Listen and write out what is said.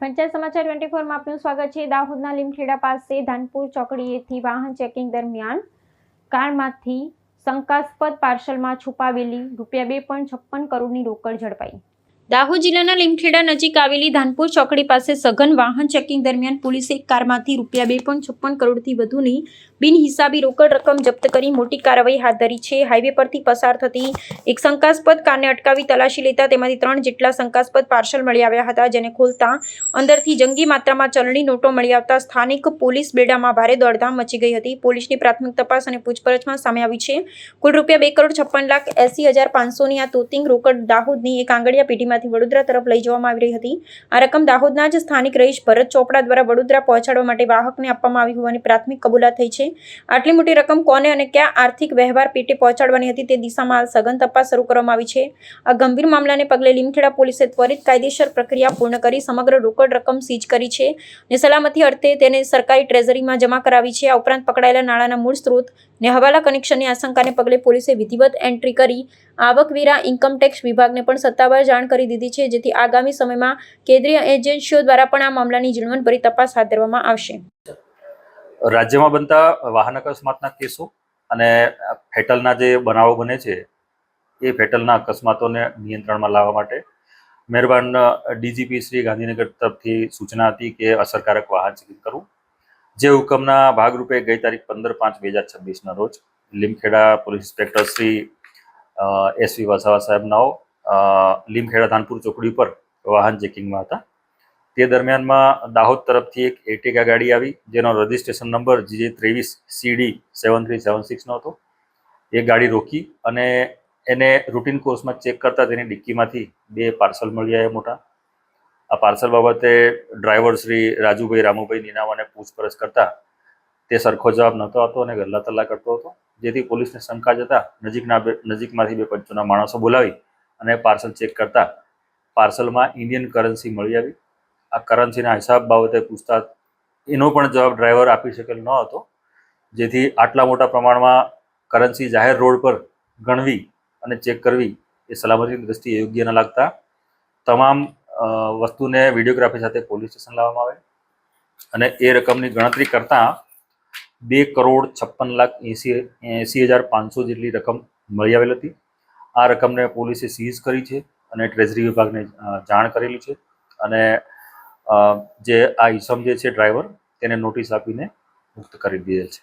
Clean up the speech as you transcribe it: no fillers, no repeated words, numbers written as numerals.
પંચાયત સમાચાર 24 માં આપનું સ્વાગત છે। દાહોદના લીમખેડા પાસે ધાનપુર ચોકડીએથી વાહન ચેકિંગ દરમિયાન કારમાંથી શંકાસ્પદ પાર્સલમાં છુપાવેલી ₹2.56 કરોડની રોકડ ઝડપાઈ। દાહોદ જિલ્લાના લીમખેડા નજીક આવેલી ધાનપુર ચોકડી પાસે સઘન વાહન ચેકિંગ દરમિયાન પોલીસે એક કારમાંથી ₹2.56 કરોડથી વધુની બિનહિસાબી રોકડ રકમ જપ્ત કરી મોટી કાર્યવાહી હાથ ધરી છે। હાઈવે પરથી પસાર થતી એક શંકાસ્પદ કારને અટકાવી તલાશી લેતા તેમાંથી 3 જેટલા શંકાસ્પદ પાર્સલ મળી આવ્યા હતા, જેને ખોલતા અંદરથી જંગી માત્રામાં ચલણી નોટો મળી આવતા સ્થાનિક પોલીસ બેડામાં ભારે દોડધામ મચી ગઈ હતી। પોલીસની પ્રાથમિક તપાસ અને પૂછપરછમાં સામે આવી છે કુલ ₹2.56,80,500ની આ તોતિંગ રોકડ દાહોદની એક આંગળીયા પેઢીમાં વડોદરા તરફ લઈ જવામાં આવી રહી હતી। આ રકમ દાહોદના જ સ્થાનિક રહીશ ભરત ચોપડા દ્વારા વડોદરા પહોંચાડવા માટે વાહકને આપવામાં આવી હોવાની પ્રાથમિક કબૂલાત થઈ છે। આટલી મોટી રકમ કોને અને કયા આર્થિક વ્યવહાર પેટે પહોંચાડવાની હતી તે દિશામાં હાલ સઘન તપાસ શરૂ કરવામાં આવી છે। આ ગંભીર મામલાને પગલે લીમખેડા પોલીસે ત્વરિત કાયદેસર પ્રક્રિયા પૂર્ણ કરી સમગ્ર રોકડ રકમ સીઝ કરી છે અને સલામતી અર્થે તેને સરકારી ટ્રેઝરીમાં જમા કરાવી છે। આ ઉપરાંત પકડાયેલા નાણાંના મૂળ સ્ત્રોત ને હવાલા કનેક્શનની આશંકાને પગલે પોલીસે વિધિવત એન્ટ્રી કરી આવકવેરા ઇન્કમટેક્સ વિભાગને પણ સત્તાવાર જાણ કરી દીધી છે, જેથી આગામી સમયમાં કેન્દ્રીય એજન્સીઓ દ્વારા પણ આ મામલાની ઝીણવટભરી તપાસ હાથ ધરવામાં આવશે। રાજ્યમાં બનતા વાહન અકસ્માતના કેસો અને ફેટલના જે બનાવો બને છે એ ફેટલના અકસ્માતોને નિયંત્રણમાં લાવવા માટે મહેરબાન ડીજીપી શ્રી ગાંધીનગર તરફથી સૂચના હતી કે અસરકારક વાહન ચેકિંગ કરવું। જે હુકમના ભાગરૂપે ગઈ તારીખ 15/5/2026ના રોજ Limkheda police inspector Shri SV Vasava સાહેબનાઓ લીમખેડા ધાનપુર ચોકડી પર વાહન ચેકિંગમાં હતા। તે દરમિયાનમાં દાહોદ તરફથી એક એર્ટિગા ગાડી આવી, જેનો રજિસ્ટ્રેશન નંબર GJ23CD7376નો હતો। એ ગાડી રોકી અને એને રૂટીન કોર્સમાં ચેક કરતા તેની ડિક્કીમાંથી 2 પાર્સલ મળી આવ્યા મોટા। આ પાર્સલ બાબતે ડ્રાઈવર શ્રી રાજુભાઈ રામુભાઈ નીનાવાને પૂછપરછ કરતા તે સરખો જવાબ નહોતો આપતો અને ગલ્લા તલ્લા કરતો હતો, જેથી પોલીસને શંકા જતા નજીકમાંથી 2 પંચોના માણસો બોલાવી અને પાર્સલ ચેક કરતા પાર્સલમાં ઇન્ડિયન કરન્સી મળી આવી। આ કરન્સીના હિસાબ બાબતે પૂછતા એનો પણ જવાબ ડ્રાઈવર આપી શકેલ ન હતો, જેથી આટલા મોટા પ્રમાણમાં કરન્સી જાહેર રોડ પર ગણવી અને ચેક કરવી એ સલામતીની દ્રષ્ટિએ યોગ્ય ન લાગતા તમામ વસ્તુને વિડીયોગ્રાફી સાથે પોલીસ સ્ટેશન લાવવામાં આવે અને એ રકમની ગણતરી કરતાં ₹2,56,80,500 જેટલી રકમ મળી આવેલ હતી। આ રકમને પોલીસે સીઝ કરી છે અને ટ્રેઝરી વિભાગને જાણ કરેલી છે અને જે આ ઈસમ જે છે ડ્રાઈવર તેને નોટિસ આપીને મુક્ત કરી દીધેલ છે।